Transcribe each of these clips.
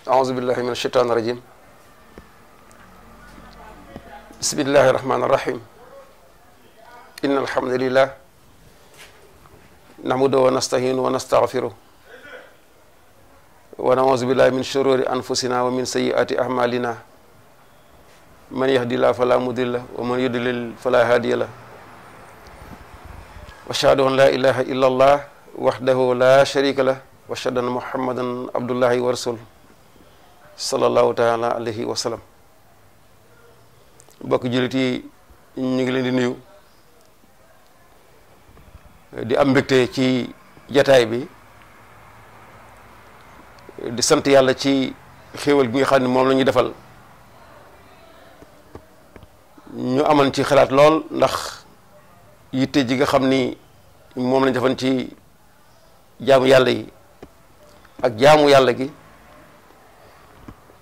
أعوذ بالله من الشيطان الرجيم بسم الله الرحمن الرحيم إن الحمد لله نحمده ونستعينه ونستغفره ونعوذ بالله من شرور أنفسنا ومن سيئات أعمالنا من يهدي الله فلا مضل له ومن يضلل فلا هادي له وأشهد أن لا إله إلا الله وحده لا شريك له وأشهد أن محمدا عبد الله ورسوله sallallahu taala alayhi wa sallam. Mbokk jullit yi ñu ngi leen di nuyu di am mbégte ci jataay bi di sant yàlla ci xéewal gi nga xam ne moom la ñu defal ñu amoon ci xalaat lool ndax yitte ji nga xam ni moom lañ defoon ci jaamu yàlla yi ak jaamu yàlla gi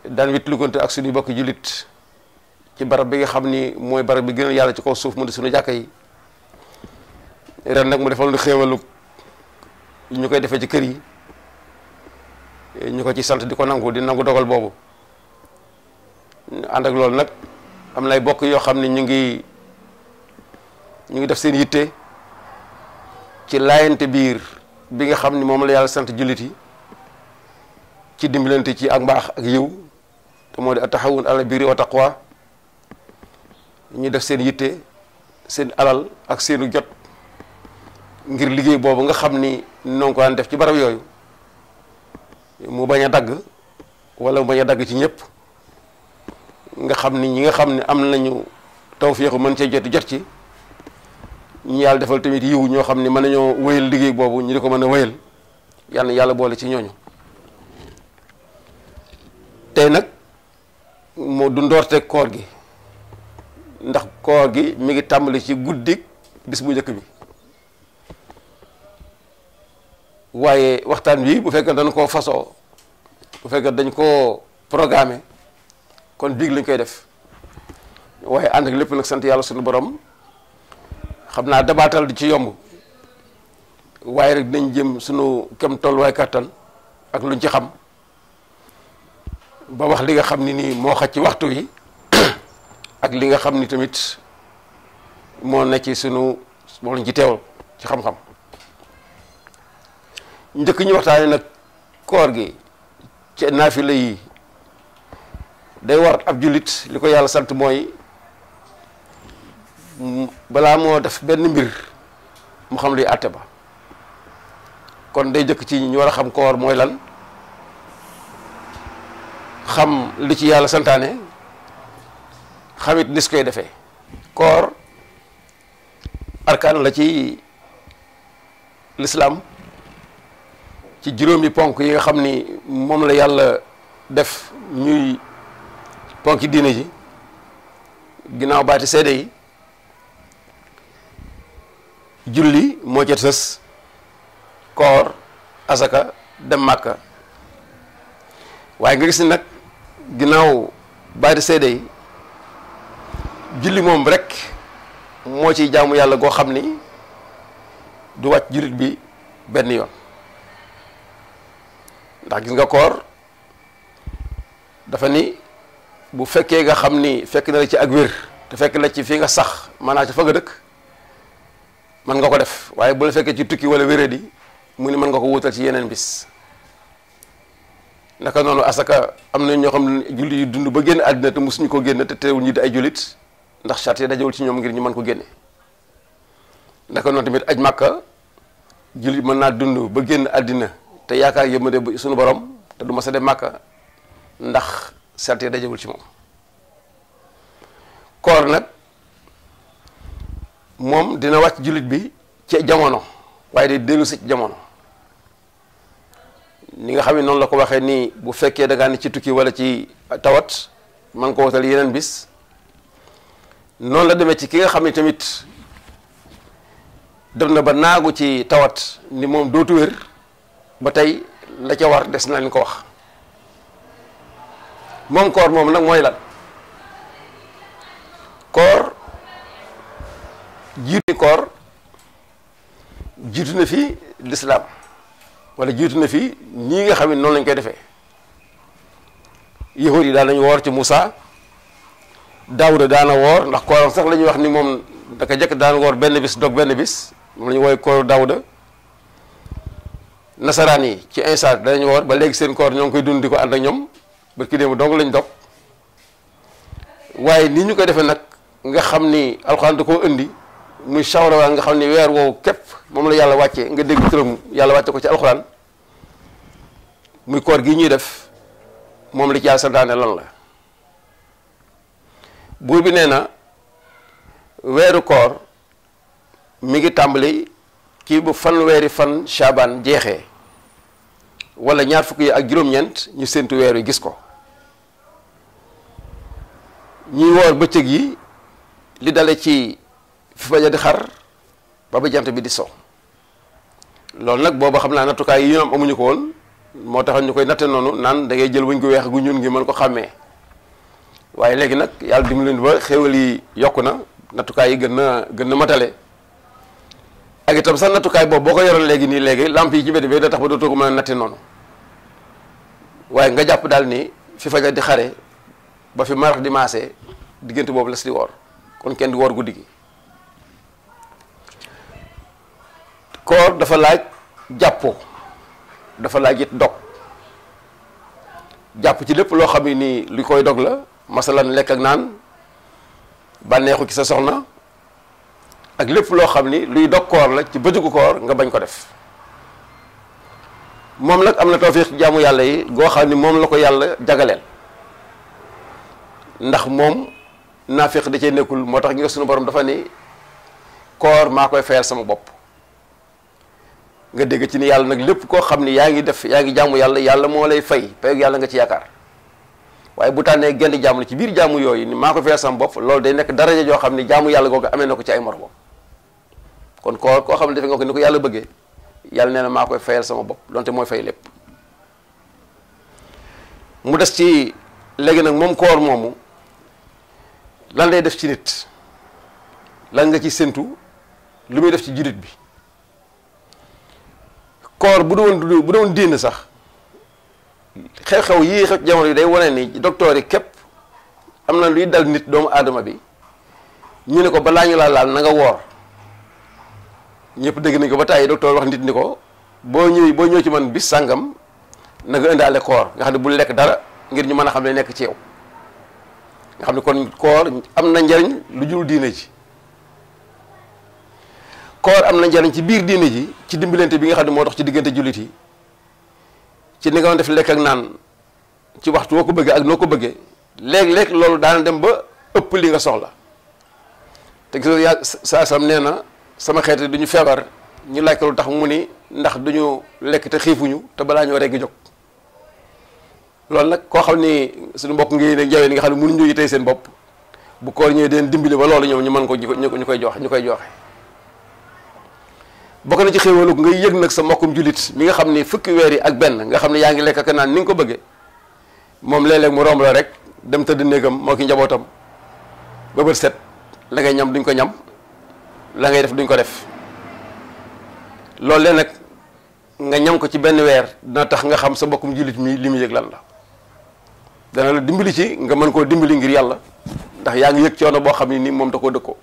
daan wit luggante ak suñu bokk jullit ci barab bi nga xam ni mooy barab bi gën a yàlla ci kaw suuf mu di suñu jàkka yi ren nag mu defal lu xéewalu ñu koy defee ci kër yi ñu ko ci sant di ko nangu di nangu dogal boobu ànd ak loolu nag am nay bokk yoo xam ne ñu ngi def seen yitte ci laayante biir bi nga xam ni moom la yàlla sant jullit yi ci dimbalante ci ak mbaax ak yiw te moo di at-taxawun ala birri wa taqwa ñu def seen yitte seen alal ak seenu jot ngir liggéey boobu nga xam ni noo ko daan def ci barab yooyu mu bañ a dagg wala mu bañ a dagg ci ñëpp nga xam ni ñi nga xam ne am nañu tawféexu mën cee jot ci ñu yàlla defal tamit yiw ñoo xam ne mën nañoo wéyal liggéey boobu ñu di ko mën a wéyal yal na yàlla boole ci ñooñu. tey nag moo du ndoorte koor gi ndax koor gi mi ngi tàmbali ci guddik bis bu njëkk bi waaye waxtaan bi bu fekkee dañ koo fasoo bu fekkee dañ koo programmé kon biig lañ koy def waaye ànd ak lépp nag sant yàlla suñu borom xam naa dabaatal di ci yomb waaye rek dinañ jëm suñu kem tolluwaay kàttan ak luñ ci xam ba wax li nga xam ni nii moo xaj ci waxtu wi ak li nga xam ni tamit moo nekk ci sunu moom lañ ci teewal ci xam-xam njëkk ñu waxtaane nag koor gi ci naafila yi day war ab jullit li ko yàlla sant mooy balaa moo def benn mbir mu xam luy àtte ba kon day jëkk ci ñu war a xam koor mooy lan xam li ci yàlla santaane xamit nis koy defee koor arkaan la ci lislaam ci juróomi ponk yi nga xam ni moom la yàlla def ñuy ponki diine ji ginnaaw baati seede yi julli moo ca sës koor asaka dem màkka waaye nga gis ni nag ginnaaw baati seede yi julli moom rek moo ciy jaamu yàlla goo xam ni du wàcc jullit bi benn yoon ndax gis nga koor dafa ni bu fekkee nga xam ni fekk na la ci ak wér te fekk la ci fi nga sax maanaam ca fa nga dëkk mën nga ko def waaye bu la fekkee ci tukki wala wéradi mu ni mën nga ko wutal ci yeneen bis naka noonu asaka am na ñoo xam ne jullit yu dund ba génn àddina te mosuñu ko génn te teewul ñi di ay jullit ndax charte yi dajewul ci ñoom ngir ñu mën ko génne naka noonu tamit aj màkka jullit mën naa dund ba génn àddina te yaakaar yërmande suñu borom te du ma sa dem màkka ndax charte yi dajewul ci moom koor nag moom dina wàcc jullit bi ci jamono waaye day dellu si ci jamono ni nga xam ne noonu la ko waxee nii bu fekkee da ngaa ne ci tukki wala ci tawat man ko wutal yeneen bis noonu la demee ci ki nga xam ne tamit dem na ba naagu ci tawat ni moom dootu wér ba tey la ca war des na leen ko wax moom koor moom nag mooy lan koor jiitu na fi lislaam wala jiitu na fi ñii nga xam ne noonu lañ koy defee yahud yi daan nañu woor ci Moussa, Daawuda daana woor ndax kooram sax la ñuy wax ni moom daka jëkk daan woor benn bis dog benn bis moom la ñu woowe kooru Daawuda. nasaraan yi ci Isa danañu woor ba léegi seen koor ñoo ngi koy dund di ko ànd ak ñoom ba ki démb dong lañ dog waaye ni ñu koy defee nag nga xam ni alxuraan da koo indi muy Shawwal nga xam ni weer woowu képp moom la yàlla wàccee nga dégg turam yàlla wàcce ko ci alxuraan muy koor gi ñuy def moom la ci yàlla santaane lan la buur bi nee na weeru koor mi ngi tàmbali kii bu fanweeri fan Shaabaan jeexee wala ñaar fukk yi ak juróom-ñeent ñu séntu weer wi gis ko ñuy woor bëccëg yi li dale ci fi fajar di xar ba ba jant bi di so loolu nag booba xam naa nattukaay yi ñu am amuñu ko woon moo tax ñu koy natte noonu naan da ngay jël wëñ gu weex gu ñun ngi mën ko xàmmee waaye léegi nag yàlla dimbali leen ba xéwal yi yokku na nattukaay yi gën na matale ak itam sax nattukaay boobu boo ko yoroon léegi nii léegi lamp yi ci bedd bi da tax ba dootoo ko mën a natte noonu waaye nga jàpp daal ni fi fajar di xare ba fi marax di maase diggante boobu la si di woor kon kenn di woor guddi gi koor dafa laaj jàppoo dafa laaj it dog jàpp ci lépp loo xam ne nii lu koy dog la masalan lekk ak naan bànneexu ci sa soxna ak lépp loo xam ni luy dog koor la ci bëccëgu koor nga bañ ko def moom nag am na tawfiq jaamu yàlla yi goo xam ni moom la ko yàlla jagaleel ndax moom naafiq da cee nekkul moo tax nga sunu borom dafa ni koor maa koy fayal sama bopp nga dégg ci ni yàlla nag lépp koo xam ni yaa ngi jaamu yàlla yàlla moo lay fay payug yàlla nga ci yaakaar waaye bu tànnee genn jaamu la ci biir jaamu yooyu ni maa ko fayal sama bopp loolu day nekk daraja joo xam ni jaamu yàlla googu amee na ko ci ay moromam kon koor koo xam ne defe nga ko ni ko yàlla bëggee yàlla nee na maa koy fayal sama bopp donte mooy fay lépp mu des ci léegi nag moom koor moomu lan lay def ci nit lan nga ci séntu lu muy def ci jullit bi koor bu doon diin sax xew-xew yii xew jamono yi day wane ni docteur yi képp am na luy dal nit doomu aadama bi ñu ne ko balaa ñu laa laal na nga woor ñëpp dégg nañ ko ba tàyyi docteur wax nit ni ko boo ñëw ci man bis sàngam na nga indaale koor nga xam ne bul lekk dara ngir ñu mën a xam ne nekk ci yow nga xam ne kon koor am na njariñ lu jul diine ji koor am na njariñ ci biir diine ji ci dimbalante bi nga xam ne moo dox ci diggante jullit yi ci ni nga doon def lekk ak naan ci waxtu woo ko bëggee ak noo ko bëggee léeg-léeg loolu daana dem ba ëpp li nga soxla te gis nga saa sam nee na sama xeet du ñu feebar ñu laaj ko lu tax mu ni ndax duñu lekk te xiifuñu te balaa ñoo regg jóg loolu nag koo xam ni suñu mbokk ngi ne jawee ni nga xam ne mënuñu jóge tey seen bopp bu koor ñëwee deen dimbali ba loolu ñoom ñu mën ko ñu koy joxe bokk na ci xéewalu ngay yëg nag sa mbokkum jullit mi nga xam ni fukki weer yi ak benn nga xam ne yaa ngi lekk ak naan ni nga ko bëggee moom léeg-léeg mu romb la rek dem tëdd néegam moo ki njabootam ba bët set la ngay ñam duñ ko ñam la ngay def duñ ko def loolu leen nag nga ñam ko ci benn weer dina tax nga xam sa mbokkum jullit mi li mu yëg lan la dana la dimbali ci nga mën koo dimbali ngir yàlla ndax yaa ngi yëg coono boo xam ne ni moom da koo dëkkoo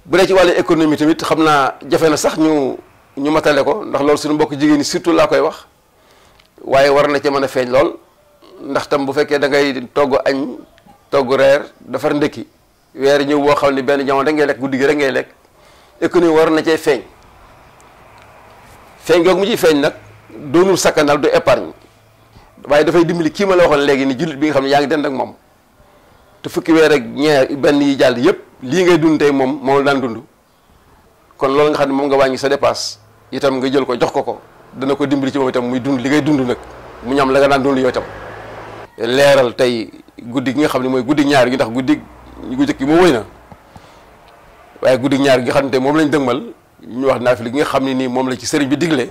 bu dee ci wàllu économie tamit xam naa jafe na sax ñu matale ko ndax loolu suñu mbokk jigéen ñi surtout laa koy wax waaye war na ca mën a feeñ lool ndax tam bu fekkee da ngay togg añ togg reer defar ndëkki weer ñëw boo xam ne benn jamono da ngay lekk guddi gi rek ngay lekk économie war na cee feeñ googu mu ciy feeñ nag doonul sakkanal du épargne waaye dafay dimbali kii ma la waxoon léegi ni jullit bi nga xam ne yaa ngi dend ak moom te fukki weer ak ñeer benn yi jàll yépp lii ngay dund tey moom la daan dund kon loolu nga xam ne moom nga wàññi sa dépasse itam nga jël ko jox ko dana ko dimbali ci moom itam muy dund li ngay dund nag mu ñam la nga daan dund yow itam leeral tey guddi gi nga xam ne mooy guddi ñaar gi ndax guddi gu jëkk gi moo wëy na waaye guddi ñaar gi nga xam ne tey moom lañ dëgmal ñu wax naafila gi nga xam ne nii moom la ci sëriñ bi digle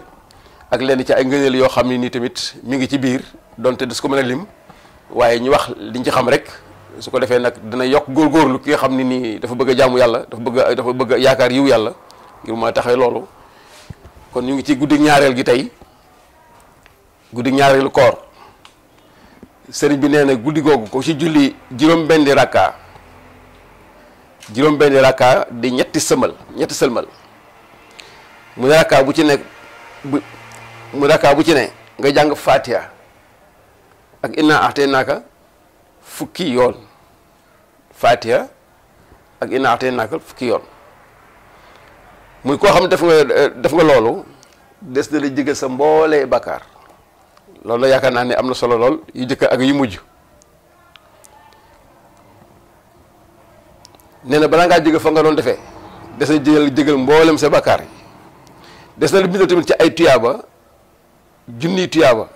ak lenn ci ay ngëneel yoo xam ne nii tamit mi ngi ci biir donte des ko mën a lim waaye ñu wax liñ ci xam rek su ko defee nag dina yokk góorgóorlu ki nga xam ne nii dafa bëgg a jaamu yàlla dafa bëgg a yaakaar yiw yàlla ngir ma taxee loolu kon ñu ngi ci guddi ñaareel gi tey guddi ñaareelu koor sëriñ bi nee na guddi googu ko ci julli juróom-benni rakka di ñetti sëlmal mu ne rakka bu ci nekk bu ci ne nga jàng Fatiha ak inna a'taynaaka fukki yoon Fatiha ak inna a'taynaaka fukki yoon muy koo xam def nga loolu des na la jégal sa mboolee bakkaar loolu la yaakaar naa ne am na solo lool yu jëkk ak yu mujj nee na balaa ngaa jégal fa nga doon defee des na jégal mboolem sa bakkaar yi des na la bindal tamit ci ay tuyaaba junni tuyaaba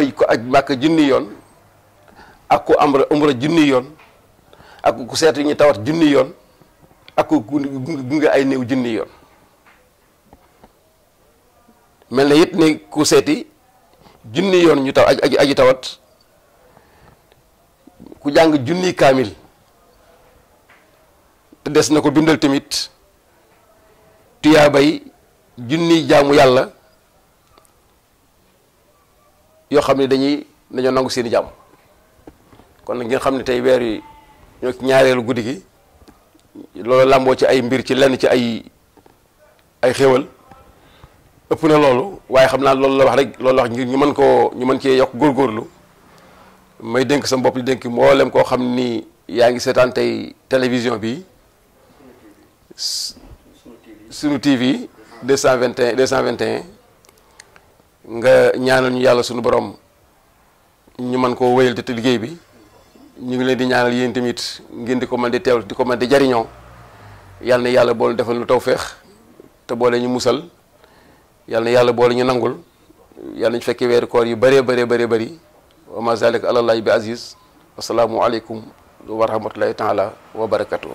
yi ko aj Màkka junni yoon ak ku umra junni yoon ak ku seetu ñu tawat junni yoon ak ku gunge ay néew junni yoon mel na it ne ku seeti junni yoon ñu taw aji tawat ku jàng junni kaamil te des na ko bindal tamit tuyaabay junni jaamu yàlla yoo xam ne dañoo nangu seeni jàmm kon nag ngeen xam ne tey weer yi ñoo ñaareelu guddi gi loolu làmboo ci ay mbir ci lenn ci ay xéwal ëpp na loolu waaye xam naa loolu la wax rek loolu la wax ngir ñu mën cee yokk góorgóorlu may dénk sa bopp di dénk mboolem koo xam ni yaa ngi seetaan tey télévision bi sunu TV 221 nga ñaanal ñu yàlla sunu borom ñu mën koo wéyal te liggéey bi ñu ngi leen di ñaanal yéen tamit ngeen di ko mën di teewal di ko mën di jariñoo yàlla na yàlla boole defal lu tawféex te boole ñu musal yàlla na yàlla boole ñu nangul yàlla ñu fekkee weeru koor yu bëree bëri wa ma zalika alallahi bi aziz wasalaamu aleykum wa rahmatullahi taala wa barakatuh